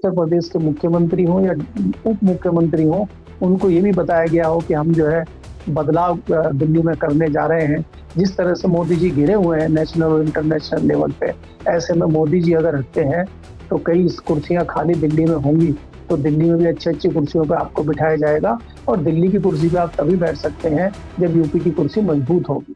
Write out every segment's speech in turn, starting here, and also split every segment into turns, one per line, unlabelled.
उत्तर प्रदेश के मुख्यमंत्री हों या उप मुख्यमंत्री हों, उनको ये भी बताया गया हो कि हम जो है बदलाव दिल्ली में करने जा रहे हैं। जिस तरह से मोदी जी घिरे हुए हैं नेशनल और इंटरनेशनल लेवल पे, ऐसे में मोदी जी अगर हटते हैं तो कई कुर्सियां खाली दिल्ली में होंगी, तो दिल्ली में भी अच्छी-अच्छी कुर्सियों पे आपको बिठाया जाएगा और दिल्ली की कुर्सी पे आप तभी बैठ सकते हैं जब यूपी की कुर्सी मजबूत होगी।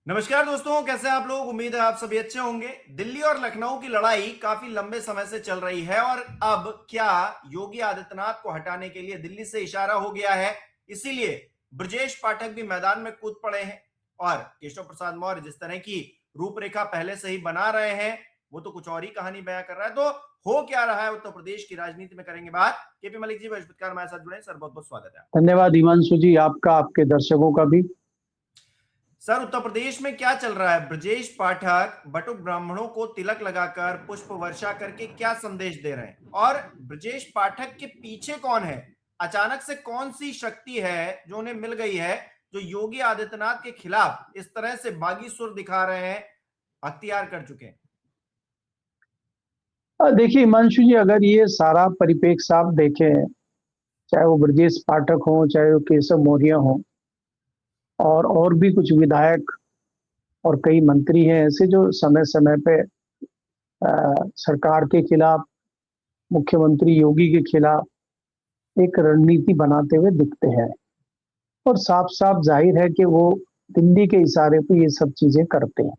नमस्कार दोस्तों, कैसे आप लोग। उम्मीद है आप सभी अच्छे होंगे। दिल्ली और लखनऊ की लड़ाई काफी लंबे समय से चल रही है और अब क्या योगी आदित्यनाथ को हटाने के लिए दिल्ली से इशारा हो गया है। इसीलिए ब्रजेश पाठक भी मैदान में कूद पड़े हैं और केशव प्रसाद मौर्य जिस तरह की रूपरेखा पहले से ही बना रहे हैं, वो तो कुछ और ही कहानी बयां कर रहा है। तो हो क्या रहा है उत्तर प्रदेश की राजनीति में, करेंगे बात। केपी मलिक जी बृहस्पतिवार हमारे साथ जुड़े। सर बहुत बहुत स्वागत है।
धन्यवाद हिमांशु जी, आपका, आपके दर्शकों का भी।
सर, उत्तर प्रदेश में क्या चल रहा है। ब्रजेश पाठक बटुक ब्राह्मणों को तिलक लगाकर पुष्प वर्षा करके क्या संदेश दे रहे हैं, और ब्रजेश पाठक के पीछे कौन है। अचानक से कौन सी शक्ति है जो उन्हें मिल गई है, जो योगी आदित्यनाथ के खिलाफ इस तरह से बागी सुर दिखा रहे हैं, अख्तियार कर चुके हैं।
देखिए हिमांशु जी, अगर ये सारा परिप्रेक्ष्य आप देखें, चाहे वो ब्रजेश पाठक हो, चाहे वो केशव मौर्य हो, और भी कुछ विधायक और कई मंत्री हैं ऐसे जो समय समय पे सरकार के खिलाफ, मुख्यमंत्री योगी के खिलाफ एक रणनीति बनाते हुए दिखते हैं और साफ साफ जाहिर है कि वो दिल्ली के इशारे पे ये सब चीजें करते हैं।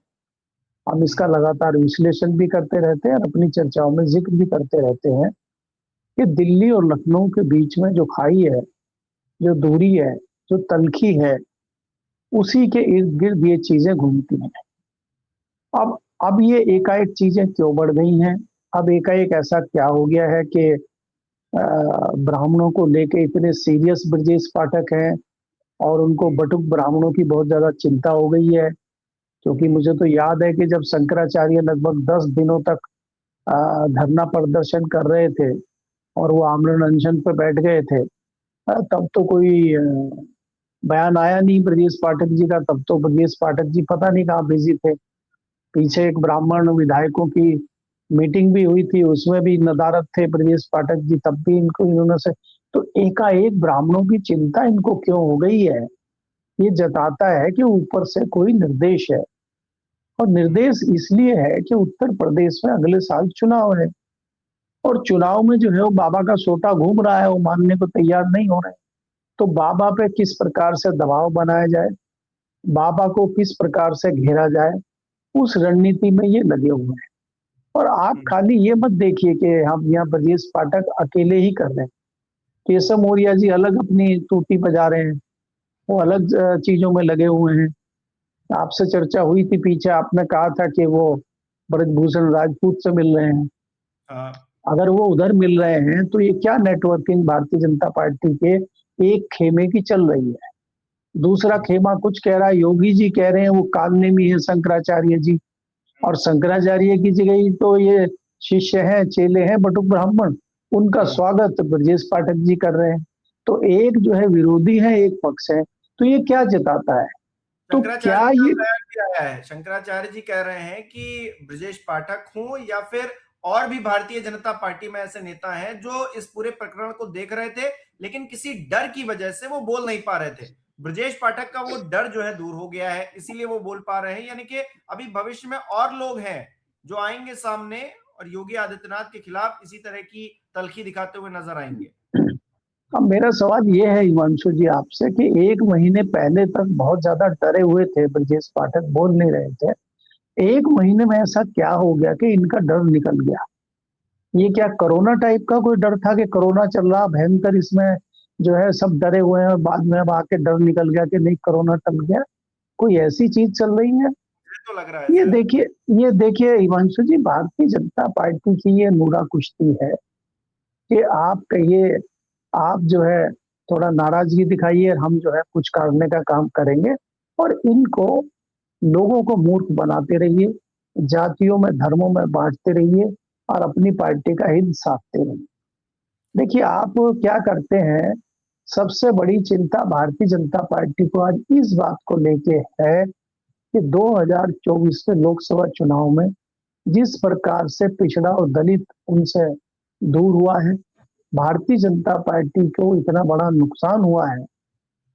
हम इसका लगातार विश्लेषण भी करते रहते हैं और अपनी चर्चाओं में जिक्र भी करते रहते हैं कि दिल्ली और लखनऊ के बीच में जो खाई है, जो दूरी है, जो तलखी है, उसी के इर्द गिर्द ये चीजें घूमती हैं। अब ये एकाएक चीजें क्यों बढ़ गई हैं? अब एकाएक ऐसा क्या हो गया है कि ब्राह्मणों को लेके इतने सीरियस ब्रजेश पाठक हैं और उनको बटुक ब्राह्मणों की बहुत ज्यादा चिंता हो गई है? क्योंकि मुझे तो याद है कि जब शंकराचार्य लगभग 10 दिनों तक धरना प्रदर्शन कर रहे थे और वो आमरण अनशन पर बैठ गए थे, तब तो कोई बयान आया नहीं ब्रजेश पाठक जी का। तब तो ब्रजेश पाठक जी पता नहीं कहाँ बिजी थे। पीछे एक ब्राह्मण विधायकों की मीटिंग भी हुई थी, उसमें भी नदारद थे ब्रजेश पाठक जी, तब भी इन्होंने से। तो एकाएक ब्राह्मणों की चिंता इनको क्यों हो गई है? ये जताता है कि ऊपर से कोई निर्देश है, और निर्देश इसलिए है कि उत्तर प्रदेश में अगले साल चुनाव है और चुनाव में जो है वो बाबा का सोटा घूम रहा है, वो मानने को तैयार नहीं हो रहे। तो बाबा पे किस प्रकार से दबाव बनाया जाए, बाबा को किस प्रकार से घेरा जाए, उस रणनीति में ये लगे हुए हैं। और आप खाली ये मत देखिए कि हम यहाँ ब्रजेश पाठक अकेले ही कर रहे हैं। केशव मौर्य जी अलग अपनी टूटी बजा रहे हैं, वो अलग चीजों में लगे हुए हैं। आपसे चर्चा हुई थी पीछे, आपने कहा था कि वो ब्रजभूषण राजपूत से मिल रहे हैं। अगर वो उधर मिल रहे हैं तो ये क्या नेटवर्किंग भारतीय जनता पार्टी के एक खेमे की चल रही है? दूसरा खेमा कुछ कह रहा है, योगी जी कह रहे हैं वो कालनेमी है शंकराचार्य जी, और शंकराचार्य की जगह तो ये शिष्य हैं, चेले हैं बटुक ब्राह्मण, उनका स्वागत ब्रजेश पाठक जी कर रहे हैं। तो एक जो है विरोधी है, एक पक्ष है। तो ये क्या जताता है? तो क्या ये
आया है, शंकराचार्य जी कह रहे हैं कि ब्रजेश पाठक हो या फिर और भी भारतीय जनता पार्टी में ऐसे नेता हैं जो इस पूरे प्रकरण को देख रहे थे, लेकिन किसी डर की वजह से वो बोल नहीं पा रहे थे। ब्रजेश पाठक का वो डर जो है दूर हो गया है, इसीलिए वो बोल पा रहे हैं। यानी कि अभी भविष्य में और लोग हैं जो आएंगे सामने और योगी आदित्यनाथ के खिलाफ इसी तरह की तलखी दिखाते हुए नजर आएंगे।
अब मेरा सवाल ये है हिमांशु जी आपसे कि 1 महीने पहले तक बहुत ज्यादा डरे हुए थे ब्रजेश पाठक, बोल नहीं रहे थे। 1 महीने में ऐसा क्या हो गया कि इनका डर निकल गया? ये क्या कोरोना टाइप का कोई डर था कि कोरोना चल रहा भयंकर, इसमें जो है सब डरे हुए हैं और बाद में अब आके डर निकल गया कि नहीं कोरोना टल गया? कोई ऐसी चीज चल रही है?
तो लग रहा है
ये देखिए हिमांशु जी, भारतीय जनता पार्टी की ये नूरा कुश्ती है कि आप कहिए, आप जो है थोड़ा नाराजगी दिखाइए, हम जो है कुछ करने का काम करेंगे, और इनको लोगों को मूर्ख बनाते रहिए, जातियों में धर्मों में बांटते रहिए और अपनी पार्टी का हित साधते रहिए। देखिए आप क्या करते हैं, सबसे बड़ी चिंता भारतीय जनता पार्टी को आज इस बात को लेके है कि 2024 के लोकसभा चुनाव में जिस प्रकार से पिछड़ा और दलित उनसे दूर हुआ है, भारतीय जनता पार्टी को इतना बड़ा नुकसान हुआ है,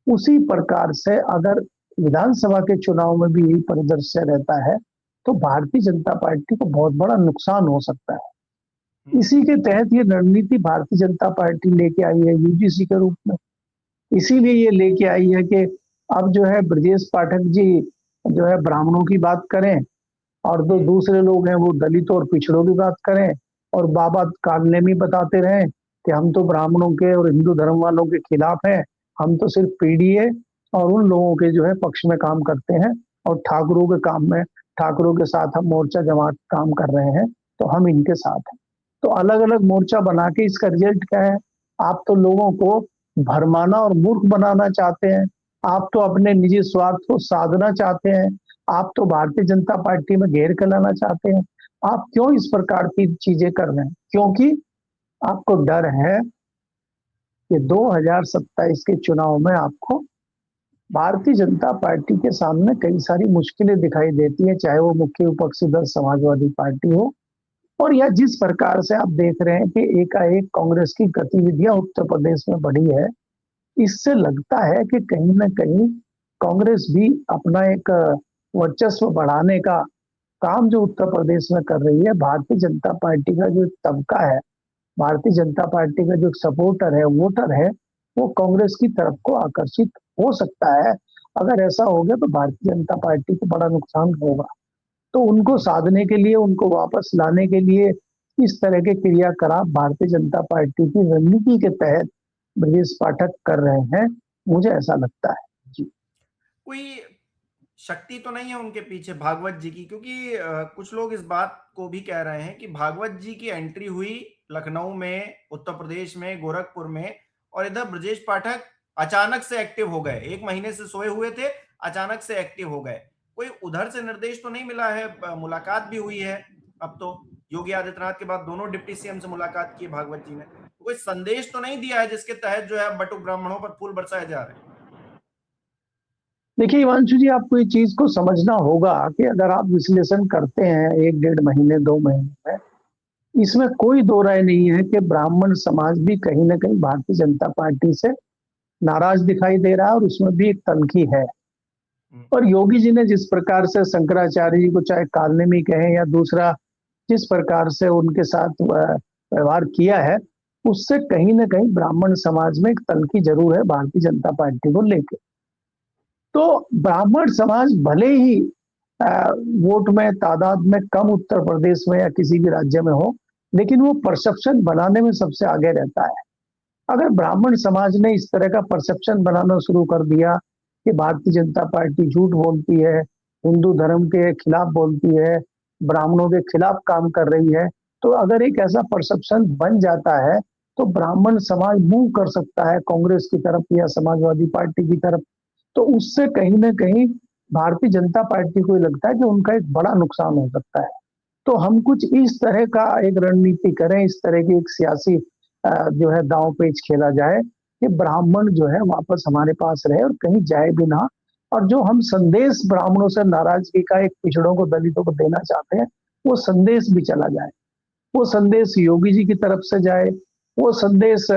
उसी प्रकार से अगर विधानसभा के चुनाव में भी यही परिदृश्य रहता है तो भारतीय जनता पार्टी को बहुत बड़ा नुकसान हो सकता है। इसी के तहत ये रणनीति भारतीय जनता पार्टी लेके आई है यूजीसी के रूप में। इसीलिए ये लेके आई है कि अब जो है ब्रजेश पाठक जी जो है ब्राह्मणों की बात करें और दो दूसरे लोग हैं वो दलितों और पिछड़ों की बात करें और बाबा कालने में बताते रहें कि हम तो ब्राह्मणों के और हिंदू धर्म वालों के खिलाफ हैं, हम तो सिर्फ पीडीए और उन लोगों के जो है पक्ष में काम करते हैं और ठाकुरों के काम में ठाकुरों के साथ हम मोर्चा जमात काम कर रहे हैं, तो हम इनके साथ हैं। तो अलग अलग मोर्चा बना के इसका रिजल्ट क्या है? आप तो लोगों को भरमाना और मूर्ख बनाना चाहते हैं, आप तो अपने निजी स्वार्थ को साधना चाहते हैं, आप तो भारतीय जनता पार्टी में घेर कर लाना चाहते हैं। आप क्यों इस प्रकार की चीजें कर रहे हैं? क्योंकि आपको डर है कि 2027 के चुनाव में आपको भारतीय जनता पार्टी के सामने कई सारी मुश्किलें दिखाई देती है, चाहे वो मुख्य विपक्षी दल समाजवादी पार्टी हो और या जिस प्रकार से आप देख रहे हैं कि एकाएक कांग्रेस की गतिविधियां उत्तर प्रदेश में बढ़ी है, इससे लगता है कि कहीं ना कहीं कांग्रेस भी अपना एक वर्चस्व बढ़ाने का काम जो उत्तर प्रदेश में कर रही है। भारतीय जनता पार्टी का जो तबका है, भारतीय जनता पार्टी का जो सपोर्टर है, वोटर है, वो कांग्रेस की तरफ को आकर्षित हो सकता है। अगर ऐसा हो गया तो भारतीय जनता पार्टी को बड़ा नुकसान होगा। तो उनको साधने के लिए, उनको वापस लाने के लिए इस तरह के क्रियाकलाप भारतीय जनता पार्टी की रणनीति के तहत ब्रजेश पाठक कर रहे हैं, मुझे ऐसा लगता है। जी,
कोई शक्ति तो नहीं है उनके पीछे भागवत जी की? क्योंकि कुछ लोग इस बात को भी कह रहे हैं कि भागवत जी की एंट्री हुई लखनऊ में, उत्तर प्रदेश में, गोरखपुर में, और इधर ब्रजेश पाठक अचानक से एक्टिव हो गए। 1 महीने से सोए हुए थे, अचानक से एक्टिव हो गए। कोई उधर से निर्देश तो नहीं मिला है? मुलाकात भी हुई है अब तो, योगी आदित्यनाथ के बाद दोनों डिप्टी सीएम से मुलाकात की भागवत जी ने। कोई संदेश तो नहीं दिया है जिसके तहत जो है बटुक ब्राह्मणों पर फूल बरसाए जा रहे हैं?
देखिए हिमांशु जी, आपको इस चीज को समझना होगा कि अगर आप विश्लेषण करते हैं 1 डेढ़ महीने 2 महीने में, इसमें कोई दो राय नहीं है कि ब्राह्मण समाज भी कहीं ना कहीं भारतीय जनता पार्टी से नाराज दिखाई दे रहा है और उसमें भी एक तनखी है। और योगी जी ने जिस प्रकार से शंकराचार्य जी को चाहे कालनेमी कहें या दूसरा जिस प्रकार से उनके साथ व्यवहार किया है, उससे कहीं ना कहीं ब्राह्मण समाज में एक तनखी जरूर है भारतीय जनता पार्टी को लेकर। तो ब्राह्मण समाज भले ही वोट में तादाद में कम उत्तर प्रदेश में या किसी भी राज्य में हो, लेकिन वो परसेप्शन बनाने में सबसे आगे रहता है। अगर ब्राह्मण समाज ने इस तरह का परसेप्शन बनाना शुरू कर दिया कि भारतीय जनता पार्टी झूठ बोलती है, हिंदू धर्म के खिलाफ बोलती है, ब्राह्मणों के खिलाफ काम कर रही है, तो अगर एक ऐसा परसेप्शन बन जाता है तो ब्राह्मण समाज मूव कर सकता है कांग्रेस की तरफ या समाजवादी पार्टी की तरफ। तो उससे कहीं ना कहीं भारतीय जनता पार्टी को लगता है कि उनका एक बड़ा नुकसान हो सकता है। तो हम कुछ इस तरह का एक रणनीति करें, इस तरह की एक सियासी जो है दांव पेच खेला जाए कि ब्राह्मण जो है वापस हमारे पास रहे और कहीं जाए भी ना, और जो हम संदेश ब्राह्मणों से नाराजगी का एक पिछड़ों को, दलितों को देना चाहते हैं, वो संदेश भी चला जाए। वो संदेश योगी जी की तरफ से जाए, वो संदेश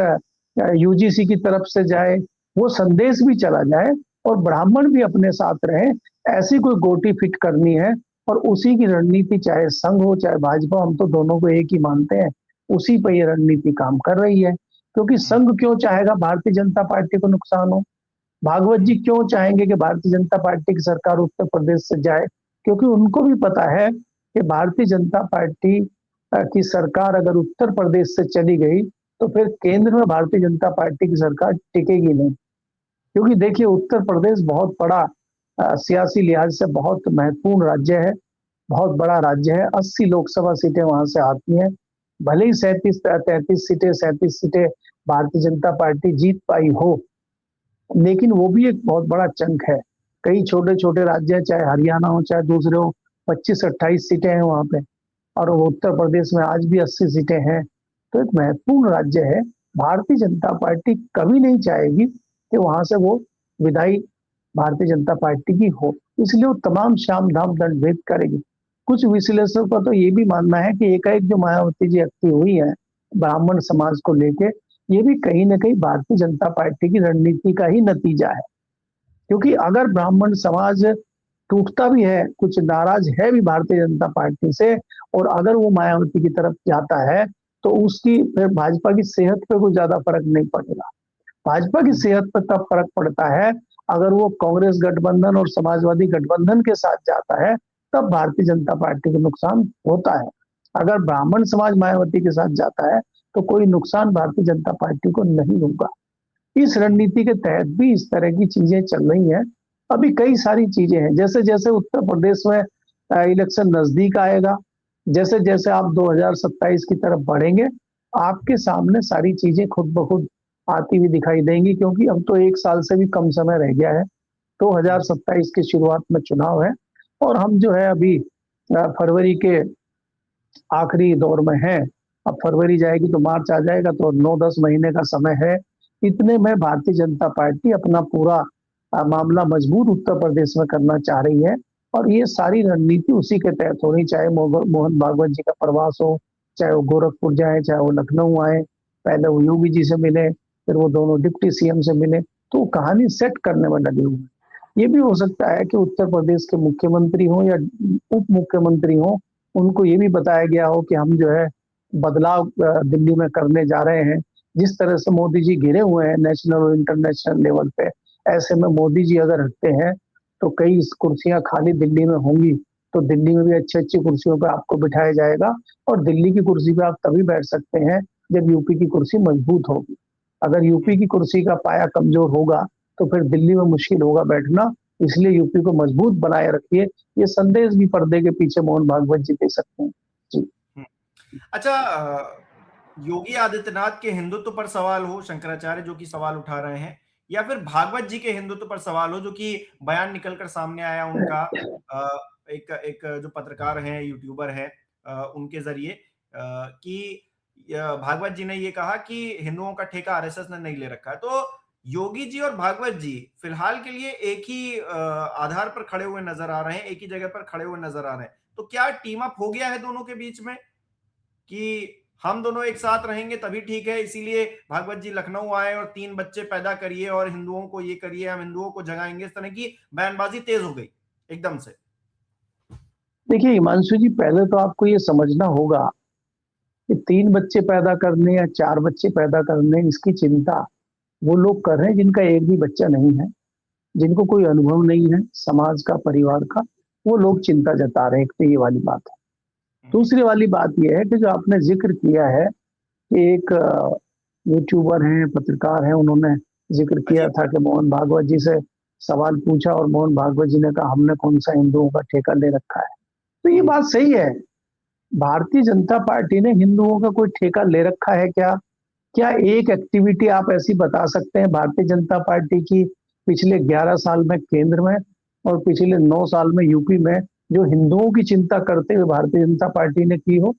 यूजीसी की तरफ से जाए, वो संदेश भी चला जाए और ब्राह्मण भी अपने साथ रहे। ऐसी कोई गोटी फिट करनी है और उसी की रणनीति, चाहे संघ हो चाहे भाजपा, हम तो दोनों को एक ही मानते हैं, उसी पर ये रणनीति काम कर रही है। क्योंकि संघ क्यों चाहेगा भारतीय जनता पार्टी को नुकसान हो? भागवत जी क्यों चाहेंगे कि भारतीय जनता पार्टी की सरकार उत्तर प्रदेश से जाए? क्योंकि उनको भी पता है कि भारतीय जनता पार्टी की सरकार अगर उत्तर प्रदेश से चली गई तो फिर केंद्र में भारतीय जनता पार्टी की सरकार टिकेगी नहीं। क्योंकि देखिए उत्तर प्रदेश बहुत बड़ा सियासी लिहाज से बहुत महत्वपूर्ण राज्य है, बहुत बड़ा राज्य है। 80 लोकसभा सीटें वहां से आती हैं। भले ही 37 सीटें भारतीय जनता पार्टी जीत पाई हो, लेकिन वो भी एक बहुत बड़ा चंक है। कई छोटे छोटे राज्य हैं, चाहे हरियाणा हो चाहे दूसरे हो, 25-28 सीटें हैं वहां पे, और उत्तर प्रदेश में आज भी 80 सीटें हैं। तो एक महत्वपूर्ण राज्य है। भारतीय जनता पार्टी कभी नहीं चाहेगी कि वहां से वो विदाई भारतीय जनता पार्टी की हो, इसलिए वो तमाम शाम धाम दंड भेद करेगी। कुछ विश्लेषकों का तो ये भी मानना है कि एकाएक जो मायावती जी एक्टिव हुई है ब्राह्मण समाज को लेके, ये भी कहीं ना कहीं भारतीय जनता पार्टी की रणनीति का ही नतीजा है। क्योंकि अगर ब्राह्मण समाज टूटता भी है, कुछ नाराज है भी भारतीय जनता पार्टी से, और अगर वो मायावती की तरफ जाता है तो उसकी फिर भाजपा की सेहत पे कोई ज्यादा फर्क नहीं पड़ेगा। भाजपा की सेहत पर तब फर्क पड़ता है अगर वो कांग्रेस गठबंधन और समाजवादी गठबंधन के साथ जाता है, तब भारतीय जनता पार्टी को नुकसान होता है। अगर ब्राह्मण समाज मायावती के साथ जाता है तो कोई नुकसान भारतीय जनता पार्टी को नहीं होगा। इस रणनीति के तहत भी इस तरह की चीजें चल रही हैं। अभी कई सारी चीजें हैं, जैसे जैसे उत्तर प्रदेश में इलेक्शन नजदीक आएगा, जैसे जैसे आप 2027 की तरफ बढ़ेंगे, आपके सामने सारी चीजें खुद ब खुद आती हुई दिखाई देंगी। क्योंकि अब तो 1 साल से भी कम समय रह गया है, 2027 की शुरुआत में चुनाव है और हम जो है अभी फरवरी के आखिरी दौर में है। अब फरवरी जाएगी तो मार्च आ जाएगा, तो 9-10 महीने का समय है। इतने में भारतीय जनता पार्टी अपना पूरा मामला मजबूत उत्तर प्रदेश में करना चाह रही है और ये सारी रणनीति उसी के तहत होनी, चाहे मोहन भागवत जी का प्रवास हो, चाहे वो गोरखपुर जाए, चाहे वो लखनऊ आए, पहले वो योगी जी से मिले, फिर वो दोनों डिप्टी सीएम से मिले, तो कहानी सेट करने में लगे हुए हैं। ये भी हो सकता है कि उत्तर प्रदेश के मुख्यमंत्री हो या उप मुख्यमंत्री हो, उनको ये भी बताया गया हो कि हम जो है बदलाव दिल्ली में करने जा रहे हैं। जिस तरह से मोदी जी घिरे हुए हैं नेशनल और इंटरनेशनल लेवल पे, ऐसे में मोदी जी अगर हटते हैं तो कई कुर्सियां खाली दिल्ली में होंगी, तो दिल्ली में भी अच्छी अच्छी कुर्सियों पर आपको बिठाया जाएगा और दिल्ली की कुर्सी पे आप तभी बैठ सकते हैं जब यूपी की कुर्सी मजबूत होगी। अगर यूपी की कुर्सी का पाया कमजोर होगा तो फिर दिल्ली में मुश्किल होगा बैठना। इसलिए यूपी को मजबूत बनाए रखिए, ये संदेश भी पर्दे के पीछे मोहन भागवत जी दे सकते हैं जी।
अच्छा, योगी आदित्यनाथ के हिंदुत्व पर सवाल हो, शंकराचार्य जो कि सवाल उठा रहे हैं, या फिर भागवत जी के हिंदुत्व पर सवाल हो, जो कि बयान निकलकर सामने आया उनका, एक एक जो पत्रकार हैं, यूट्यूबर हैं, उनके जरिए, कि भागवत जी ने ये कहा कि हिंदुओं का ठेका आरएसएस ने नहीं ले रखा है। तो योगी जी और भागवत जी फिलहाल के लिए एक ही आधार पर खड़े हुए नजर आ रहे हैं, एक ही जगह पर खड़े हुए नजर आ रहे हैं। तो क्या टीम अप हो गया है दोनों के बीच में कि हम दोनों एक साथ रहेंगे तभी ठीक है, इसीलिए भागवत जी लखनऊ आए और 3 बच्चे पैदा करिए और हिंदुओं को ये करिए, हम हिंदुओं को जगाएंगे, इस तरह की बयानबाजी तेज हो गई एकदम से?
देखिए हिमांशु जी, पहले तो आपको ये समझना होगा कि 3 बच्चे पैदा करने या 4 बच्चे पैदा करने, इसकी चिंता वो लोग कर रहे हैं जिनका एक भी बच्चा नहीं है, जिनको कोई अनुभव नहीं है समाज का, परिवार का, वो लोग चिंता जता रहे हैं। एक तो ये वाली बात है। दूसरी वाली बात यह है कि जो आपने जिक्र किया है कि एक यूट्यूबर हैं, पत्रकार हैं, उन्होंने जिक्र किया था कि मोहन भागवत जी से सवाल पूछा और मोहन भागवत जी ने कहा हमने कौन सा हिंदुओं का ठेका ले रखा है। तो ये बात सही है, भारतीय जनता पार्टी ने हिंदुओं का कोई ठेका ले रखा है क्या? क्या एक एक्टिविटी आप ऐसी बता सकते हैं भारतीय जनता पार्टी की पिछले 11 साल में केंद्र में और पिछले 9 साल में यूपी में, जो हिंदुओं की चिंता करते हुए भारतीय जनता पार्टी ने की हो?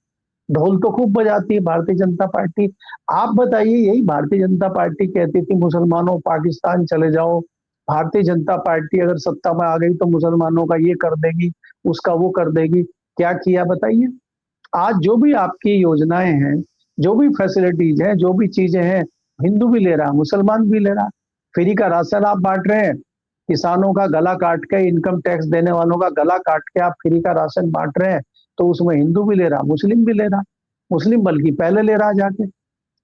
ढोल तो खूब बजाती है भारतीय जनता पार्टी। आप बताइए, यही भारतीय जनता पार्टी कहती थी मुसलमानों पाकिस्तान चले जाओ, भारतीय जनता पार्टी अगर सत्ता में आ गई तो मुसलमानों का ये कर देगी, उसका वो कर देगी। क्या किया बताइए? आज जो भी आपकी योजनाएं हैं, जो भी फैसिलिटीज हैं, जो भी चीजें हैं, हिंदू भी ले रहा, मुसलमान भी ले रहा। फ्री का राशन आप बांट रहे हैं, किसानों का गला काट के, इनकम टैक्स देने वालों का गला काट के आप फ्री का राशन बांट रहे हैं, तो उसमें हिंदू भी ले रहा, मुस्लिम भी ले रहा, मुस्लिम बल्कि पहले ले रहा जाके।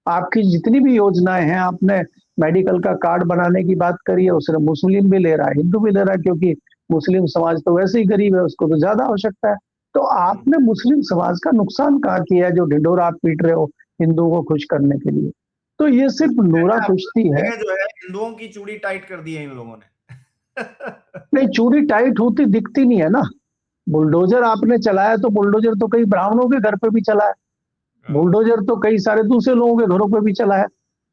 आपकी जितनी भी योजनाएं हैं, आपने मेडिकल का कार्ड बनाने की बात करी है, उसने मुस्लिम भी ले रहा है, हिंदू भी ले रहा है, क्योंकि मुस्लिम समाज तो वैसे ही गरीब है, उसको तो ज्यादा आवश्यकता है। तो आपने मुस्लिम समाज का नुकसान कहाँ किया जो ढिंढोरा आप पीट रहे हो हिंदुओं को खुश करने के लिए? तो ये सिर्फ नोरा कुश्ती है।
जो है हिंदुओं की चूड़ी टाइट कर दी है इन लोगों ने।
नहीं, चूड़ी टाइट होती दिखती नहीं है ना। बुलडोजर आपने चलाया तो बुलडोजर तो कई ब्राह्मणों के घर पे भी चला है, बुलडोजर तो कई सारे दूसरे लोगों के घरों पे भी चला है,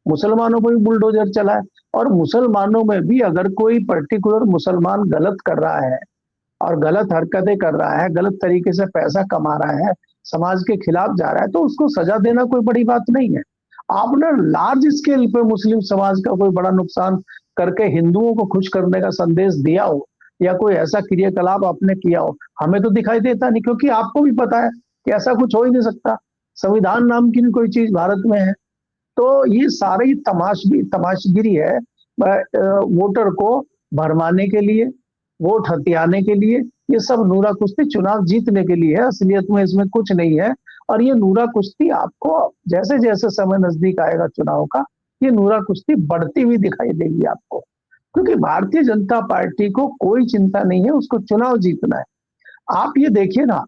मुसलमानों पर भी बुलडोजर चला है। और मुसलमानों में भी अगर कोई पर्टिकुलर मुसलमान गलत कर रहा है और गलत हरकतें कर रहा है, गलत तरीके से पैसा कमा रहा है, समाज के खिलाफ जा रहा है, तो उसको सजा देना कोई बड़ी बात नहीं है। आपने लार्ज स्केल पे मुस्लिम समाज का कोई बड़ा नुकसान करके हिंदुओं को खुश करने का संदेश दिया हो, या कोई ऐसा क्रियाकलाप आपने किया हो। हमें तो दिखाई देता नहीं, क्योंकि आपको भी पता है कि ऐसा कुछ हो ही नहीं सकता। संविधान नाम की भी कोई चीज भारत में है। तो ये सारी तमाशगिरी है, वोटर को भरमाने के लिए, वोट हथियाने के लिए। ये सब नूरा कुश्ती चुनाव जीतने के लिए है, असलियत में इसमें कुछ नहीं है। और ये नूरा कुश्ती आपको जैसे जैसे समय नजदीक आएगा चुनाव का, ये नूरा कुश्ती बढ़ती हुई दिखाई देगी आपको। क्योंकि भारतीय जनता पार्टी को कोई चिंता नहीं है, उसको चुनाव जीतना है। आप ये देखिए ना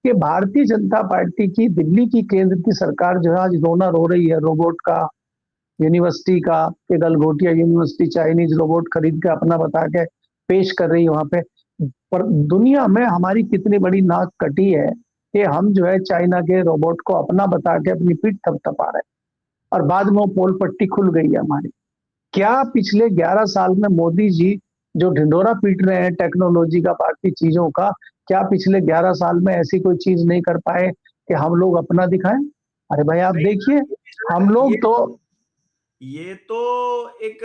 कि भारतीय जनता पार्टी की दिल्ली की केंद्र की सरकार जो है आज रोना रो रही है रोबोट का, यूनिवर्सिटी का, कि गलगोटिया यूनिवर्सिटी चाइनीज रोबोट खरीद के अपना बता के पेश कर रही है वहां पे। पर दुनिया में हमारी कितनी बड़ी नाक कटी है कि हम जो है चाइना के रोबोट को अपना बता के अपनी पीठ थपथपा रहे हैं, और बाद में वो पोल पट्टी खुल गई है हमारी। क्या पिछले 11 साल में मोदी जी जो ढिंढोरा पीट रहे हैं टेक्नोलॉजी का, बाकी चीजों का, क्या पिछले 11 साल में ऐसी कोई चीज नहीं कर पाए कि हम लोग अपना दिखाएं? अरे भाई आप देखिए, हम लोग तो
ये तो एक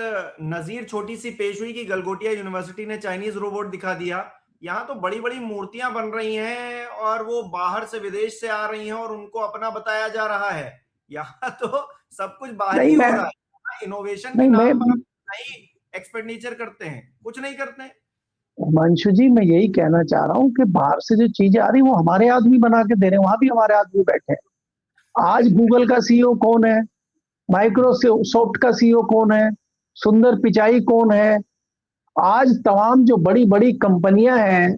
नजीर छोटी सी पेश हुई कि गलगोटिया यूनिवर्सिटी ने चाइनीज रोबोट दिखा दिया। यहाँ तो बड़ी बड़ी मूर्तियां बन रही हैं और वो बाहर से विदेश से आ रही हैं और उनको अपना बताया जा रहा है। यहाँ तो सब कुछ बाहर ही
नहीं
हो
मैं
रहा है। इनोवेशन के
नहीं मैं
नाम पर नहीं एक्सपेंडिचर करते हैं, कुछ नहीं करते हैं।
हिमांशु जी, मैं यही कहना चाह रहा हूँ कि बाहर से जो चीजें आ रही वो हमारे आदमी बना के दे रहे हैं, वहां भी हमारे आदमी बैठे हैं। आज गूगल का सीईओ कौन है, माइक्रोसॉफ्ट का सीईओ कौन है, सुंदर पिचाई कौन है, आज तमाम जो बड़ी बड़ी कंपनियां हैं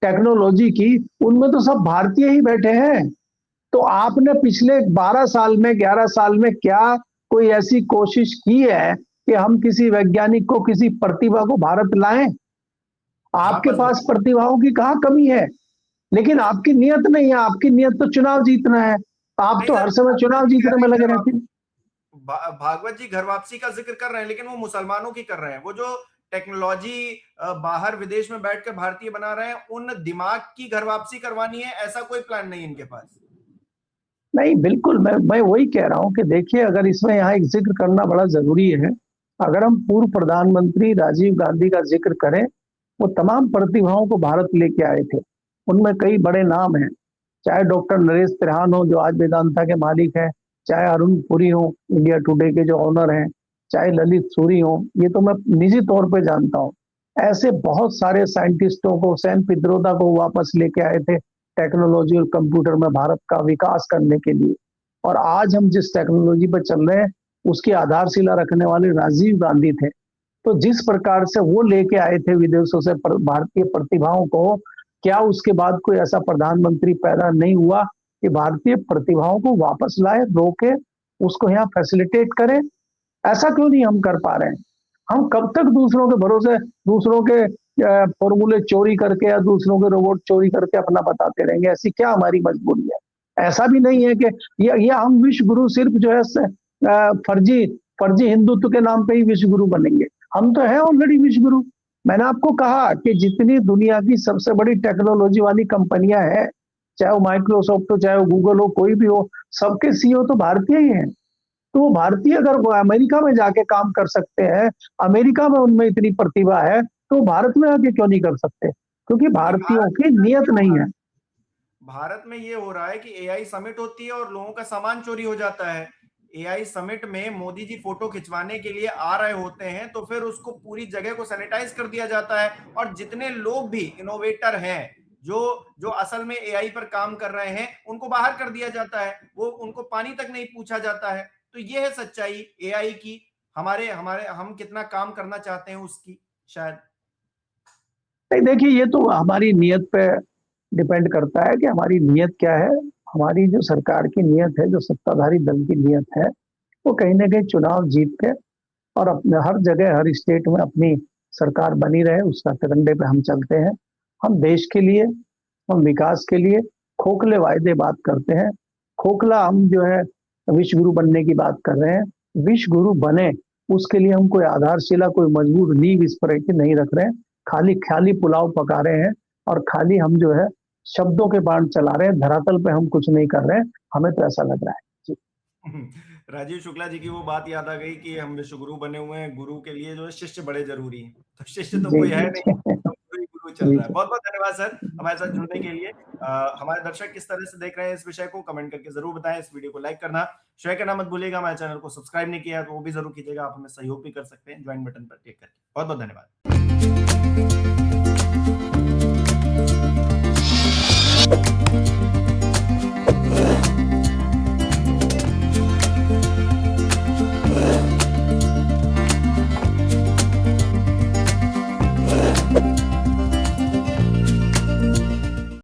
टेक्नोलॉजी की, उनमें तो सब भारतीय ही बैठे हैं। तो आपने पिछले 12 साल में, 11 साल में क्या कोई ऐसी कोशिश की है कि हम किसी वैज्ञानिक को, किसी प्रतिभा को भारत लाएं? आपके
वापस
पास प्रतिभाओं की कहाँ कमी है, लेकिन आपकी नियत नहीं है। आपकी नियत तो चुनाव जीतना है, आप
नहीं
तो
सर,
हर समय चुनाव जीतने में लगे रहते हैं।
भागवत जी घर वापसी का जिक्र कर रहे हैं, लेकिन वो मुसलमानों की कर रहे हैं। वो जो टेक्नोलॉजी बाहर विदेश में बैठकर भारतीय बना रहे हैं, उन दिमाग की घर वापसी करवानी है, ऐसा कोई प्लान नहीं इनके पास।
नहीं बिल्कुल, मैं वही कह रहा हूं कि देखिए, अगर इसमें यहाँ एक जिक्र करना बड़ा जरूरी है। अगर हम पूर्व प्रधानमंत्री राजीव गांधी का जिक्र करें, वो तमाम प्रतिभाओं को भारत लेके आए थे। उनमें कई बड़े नाम हैं, चाहे डॉक्टर नरेश त्रेहान हो जो आज वेदांता के मालिक हैं, चाहे अरुण पुरी हो इंडिया टुडे के जो ऑनर हैं, चाहे ललित सूरी हो, ये तो मैं निजी तौर पे जानता हूँ। ऐसे बहुत सारे साइंटिस्टों को, सैन पित्रोदा को वापस लेके आए थे टेक्नोलॉजी और कंप्यूटर में भारत का विकास करने के लिए। और आज हम जिस टेक्नोलॉजी पर चल रहे हैं, उसकी आधारशिला रखने वाले राजीव गांधी थे। तो जिस प्रकार से वो लेके आए थे विदेशों से भारतीय प्रतिभाओं को, क्या उसके बाद कोई ऐसा प्रधानमंत्री पैदा नहीं हुआ कि भारतीय प्रतिभाओं को वापस लाए, रोके, उसको यहाँ फैसिलिटेट करें? ऐसा क्यों नहीं हम कर पा रहे हैं? हम कब तक दूसरों के भरोसे, दूसरों के फॉर्मूले चोरी करके या दूसरों के रोबोट चोरी करके अपना बताते रहेंगे? ऐसी क्या हमारी मजबूरी है? ऐसा भी नहीं है कि ये हम विश्व गुरु सिर्फ जो है फर्जी फर्जी हिंदुत्व के नाम पे ही विश्व गुरु बनेंगे। हम तो हैं ऑलरेडी विश्व गुरु। मैंने आपको कहा कि जितनी दुनिया की सबसे बड़ी टेक्नोलॉजी वाली कंपनियां हैं, चाहे वो माइक्रोसॉफ्ट हो, चाहे वो गूगल हो, कोई भी हो, सबके सीईओ तो भारतीय ही हैं। तो वो भारतीय अगर वो अमेरिका में जाके काम कर सकते हैं, अमेरिका में उनमें इतनी प्रतिभा है, तो भारत में आके क्यों नहीं कर सकते? क्योंकि भारतीयों की नियत नहीं है।
भारत में ये हो रहा है कि एआई समिट होती है और लोगों का सामान चोरी हो जाता है। एआई समिट में मोदी जी फोटो खिंचवाने के लिए आ रहे होते हैं, तो फिर उसको पूरी जगह को सैनिटाइज कर दिया जाता है और जितने लोग भी इनोवेटर हैं, जो जो असल में एआई पर काम कर रहे हैं, उनको बाहर कर दिया जाता है। वो उनको पानी तक नहीं पूछा जाता है। तो ये है सच्चाई एआई की। हमारे हमारे हम कितना काम करना चाहते हैं उसकी, शायद।
नहीं देखिए, ये तो हमारी नियत पे डिपेंड करता है कि हमारी नियत क्या है। हमारी जो सरकार की नियत है, जो सत्ताधारी दल की नियत है, वो कहीं ना कहीं चुनाव जीत के और अपने हर जगह, हर स्टेट में अपनी सरकार बनी रहे, उसका तिरंगे पे हम चलते हैं। हम देश के लिए, हम विकास के लिए खोखले वायदे बात करते हैं। खोखला हम जो है विश्व गुरु बनने की बात कर रहे हैं। विश्व गुरु बने उसके लिए हम कोई आधारशिला, कोई मजबूत नींव इस पर की नहीं रख रहे हैं। खाली खाली पुलाव पका रहे हैं और खाली हम जो है शब्दों के बाण चला रहे हैं, धरातल पे हम कुछ नहीं कर रहे हैं। हमें तो ऐसा लग रहा है जी।
राजीव शुक्ला जी की वो बात याद आ गई कि हम विश्वगुरु बने हुए हैं, गुरु के लिए जो है शिष्य बड़े जरूरी हैं। तो शिष्य तो
जी
कोई है
जी
नहीं,
जी
तो गुरु ही गुरु चल
जी
रहा है।
जी।
बहुत बहुत धन्यवाद सर हमारे साथ जुड़ने के लिए। हमारे दर्शक किस तरह से देख रहे हैं इस विषय को कमेंट करके जरूर बताएं। इस वीडियो को लाइक करना, शेयर करना मत भूलिएगा। हमारे चैनल को सब्सक्राइब नहीं किया तो वो भी जरूर कीजिएगा। आप हमें सहयोग भी कर सकते हैं ज्वाइन बटन पर क्लिक करके। बहुत बहुत धन्यवाद।